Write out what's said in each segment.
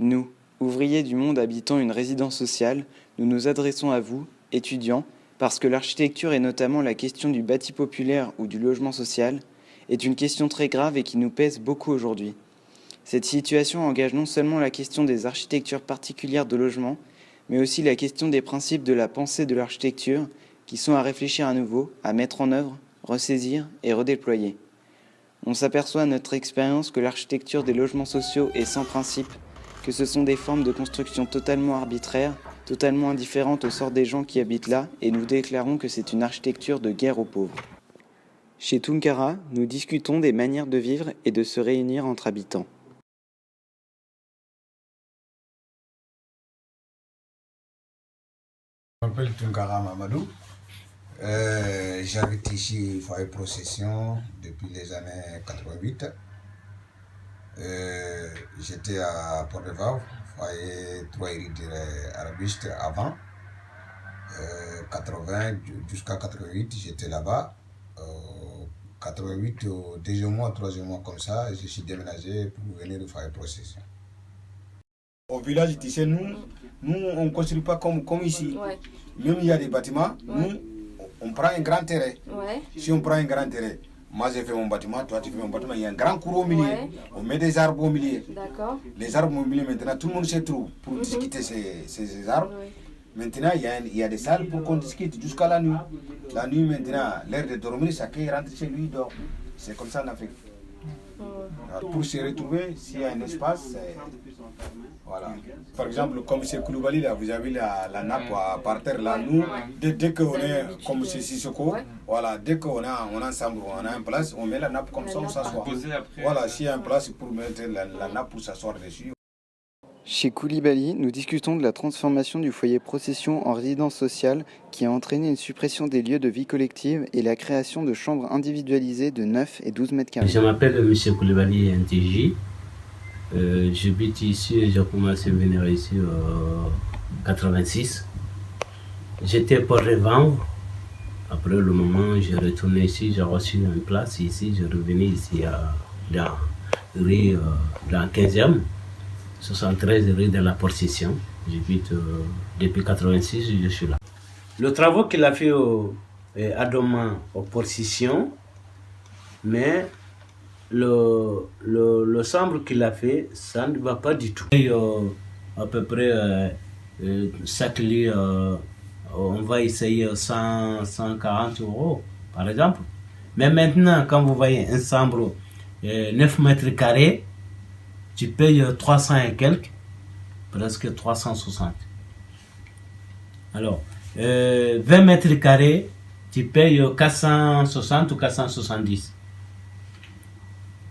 Nous, ouvriers du monde habitant une résidence sociale, nous nous adressons à vous, étudiants, parce que l'architecture et notamment la question du bâti populaire ou du logement social est une question très grave et qui nous pèse beaucoup aujourd'hui. Cette situation engage non seulement la question des architectures particulières de logement, mais aussi la question des principes de la pensée de l'architecture qui sont à réfléchir à nouveau, à mettre en œuvre, ressaisir et redéployer. On s'aperçoit à notre expérience que l'architecture des logements sociaux est sans principe, que ce sont des formes de construction totalement arbitraires, totalement indifférentes au sort des gens qui habitent là, et nous déclarons que c'est une architecture de guerre aux pauvres. Chez Tunkara, nous discutons des manières de vivre et de se réunir entre habitants. Je m'appelle Tunkara Mamadou. J'habite ici, Foyer Procession, depuis les années 88. J'étais à Port-de-Vaux, Foyer 3 Arabiste avant. 80 jusqu'à 88, j'étais là-bas. 88, au deuxième mois, troisième mois comme ça, je suis déménagé pour venir au Foyer Procession. Au village, tu sais, nous on ne construit pas comme ici. Ouais. Même il y a des bâtiments, nous, on prend un grand terrain. Ouais. Si on prend un grand terrain, moi j'ai fait mon bâtiment, toi tu fais mon bâtiment, il y a un grand cours au milieu. Ouais. On met des arbres au milieu. D'accord. Les arbres au milieu, maintenant, tout le monde se trouve pour discuter ces arbres. Ouais. Maintenant, il y a des salles pour qu'on discute jusqu'à la nuit. La nuit, maintenant, l'heure de dormir, chacun rentre chez lui, dort. C'est comme ça en Afrique. Pour se retrouver, s'il y a un espace, voilà. Par exemple, comme c'est Koulibaly, là, vous avez la nappe par terre, là, nous, dès qu'on est comme c'est Sissoko, voilà, dès qu'on a ensemble, on a une place, on met la nappe comme ça, on s'assoit. Voilà, s'il y a une place pour mettre la nappe pour s'asseoir dessus. Chez Koulibaly, nous discutons de la transformation du foyer Procession en résidence sociale qui a entraîné une suppression des lieux de vie collective et la création de chambres individualisées de 9 et 12 mètres carrés. Je m'appelle M. Koulibaly NTJ. J'habite ici et j'ai commencé à venir ici en 86. J'étais Port-de-Vaux. Après le moment, j'ai retourné ici, j'ai reçu une place ici. Je revenu ici dans la 15e. 73 rue de la Procession. J'habite depuis 86, je suis là. Le travail qu'il a fait à Doma, aux Procession, mais le chambre qu'il a fait, ça ne va pas du tout. Et, à peu près 7 lits, on va essayer 140 euros, par exemple. Mais maintenant, quand vous voyez un chambre 9 mètres carrés, tu payes 300 et quelques, presque 360. Alors, 20 mètres carrés, tu payes 460 ou 470.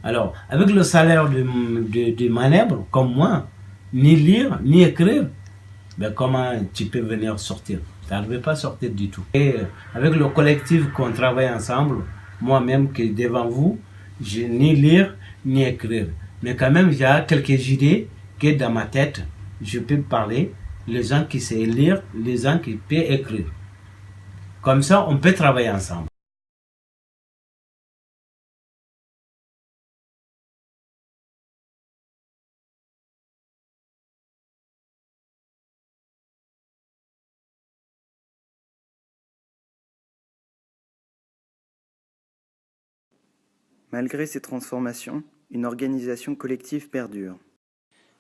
Alors, avec le salaire de manœuvre, comme moi, ni lire, ni écrire, ben comment tu peux venir sortir? Tu n'arrives pas à sortir du tout. Et avec le collectif qu'on travaille ensemble, moi-même qui devant vous, je ni lire, ni écrire. Mais quand même, il y a quelques idées que dans ma tête, je peux parler, les gens qui savent lire, les gens qui peuvent écrire. Comme ça, on peut travailler ensemble. Malgré ces transformations, une organisation collective perdure.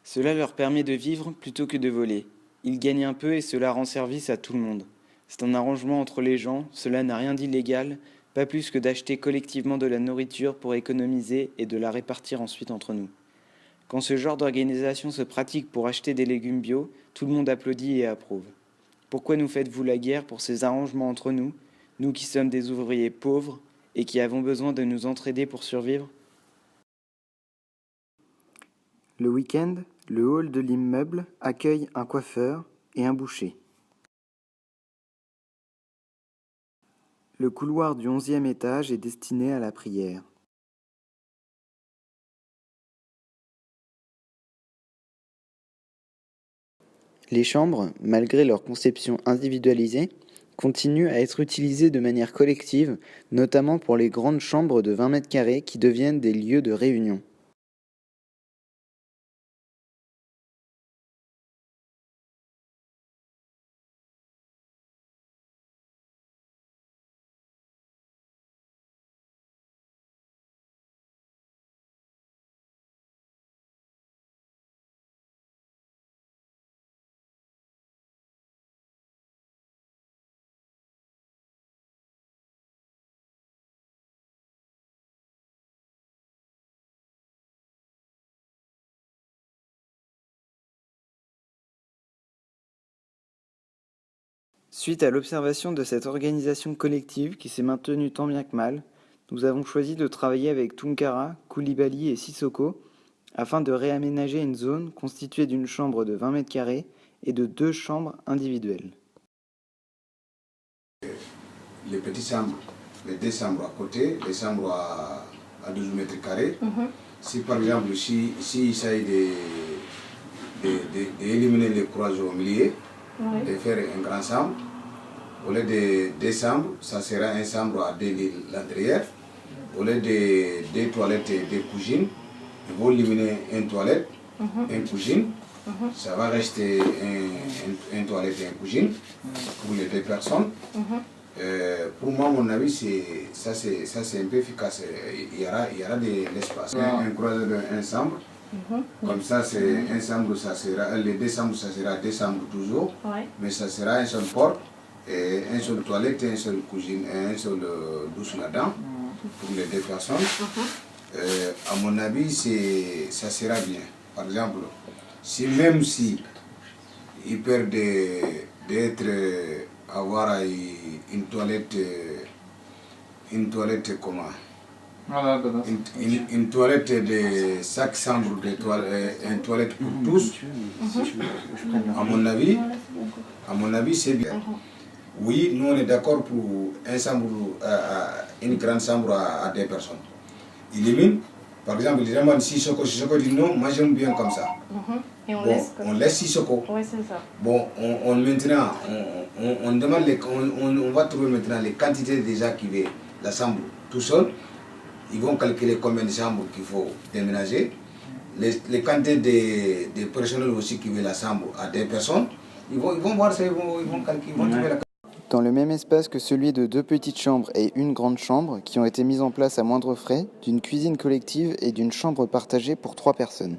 Cela leur permet de vivre plutôt que de voler. Ils gagnent un peu et cela rend service à tout le monde. C'est un arrangement entre les gens, cela n'a rien d'illégal, pas plus que d'acheter collectivement de la nourriture pour économiser et de la répartir ensuite entre nous. Quand ce genre d'organisation se pratique pour acheter des légumes bio, tout le monde applaudit et approuve. Pourquoi nous faites-vous la guerre pour ces arrangements entre nous, nous qui sommes des ouvriers pauvres et qui avons besoin de nous entraider pour survivre? Le week-end, le hall de l'immeuble accueille un coiffeur et un boucher. Le couloir du 11e étage est destiné à la prière. Les chambres, malgré leur conception individualisée, continuent à être utilisées de manière collective, notamment pour les grandes chambres de 20 mètres carrés qui deviennent des lieux de réunion. Suite à l'observation de cette organisation collective qui s'est maintenue tant bien que mal, nous avons choisi de travailler avec Tunkara, Koulibaly et Sissoko afin de réaménager une zone constituée d'une chambre de 20 mètres carrés et de 2 chambres individuelles. Les petites chambres, les 2 chambres à côté, les chambres à 12 mètres carrés. Si par exemple, si il s'agit d'éliminer les croisées au milieu, de faire une grande chambre, au lieu de 2 chambres, ça sera une chambre à 2 lits l'intérieur. Au lieu de 2 toilettes et 2 cuisines, ils vont éliminer une toilette, une cuisine. Ça va rester une toilette et une cuisine pour les 2 personnes. Pour moi, mon avis, ça c'est un peu efficace. Il y aura de l'espace. Un croiseur d'une chambre. Comme ça, c'est une chambre, ça sera, les 2 chambres, ça sera 2 chambres toujours. Mais ça sera une seule porte, et une seule toilette, une seule cuisine, et une seule douche là-dedans pour les 2 personnes. À mon avis, ça sera bien. Par exemple, même si il perd avoir une toilette comment une toilette de chaque chambre, une toilette pour tous. À mon avis, c'est bien. Oui, nous on est d'accord pour une grande chambre à 2 personnes. Il élimine, par exemple, il demande Sissoko dit non, moi j'aime bien comme ça. Et on laisse Sissoko. Oui, c'est ça. Bon, maintenant, on demande on va trouver maintenant les quantités déjà qui veulent la chambre tout seul. Ils vont calculer combien de chambres qu'il faut déménager. Les quantités de personnel aussi qui veulent la chambre à 2 personnes. Ils vont voir ça, ils vont calculer, ils vont trouver la. Dans le même espace que celui de 2 petites chambres et une grande chambre qui ont été mises en place à moindre frais, d'une cuisine collective et d'une chambre partagée pour 3 personnes.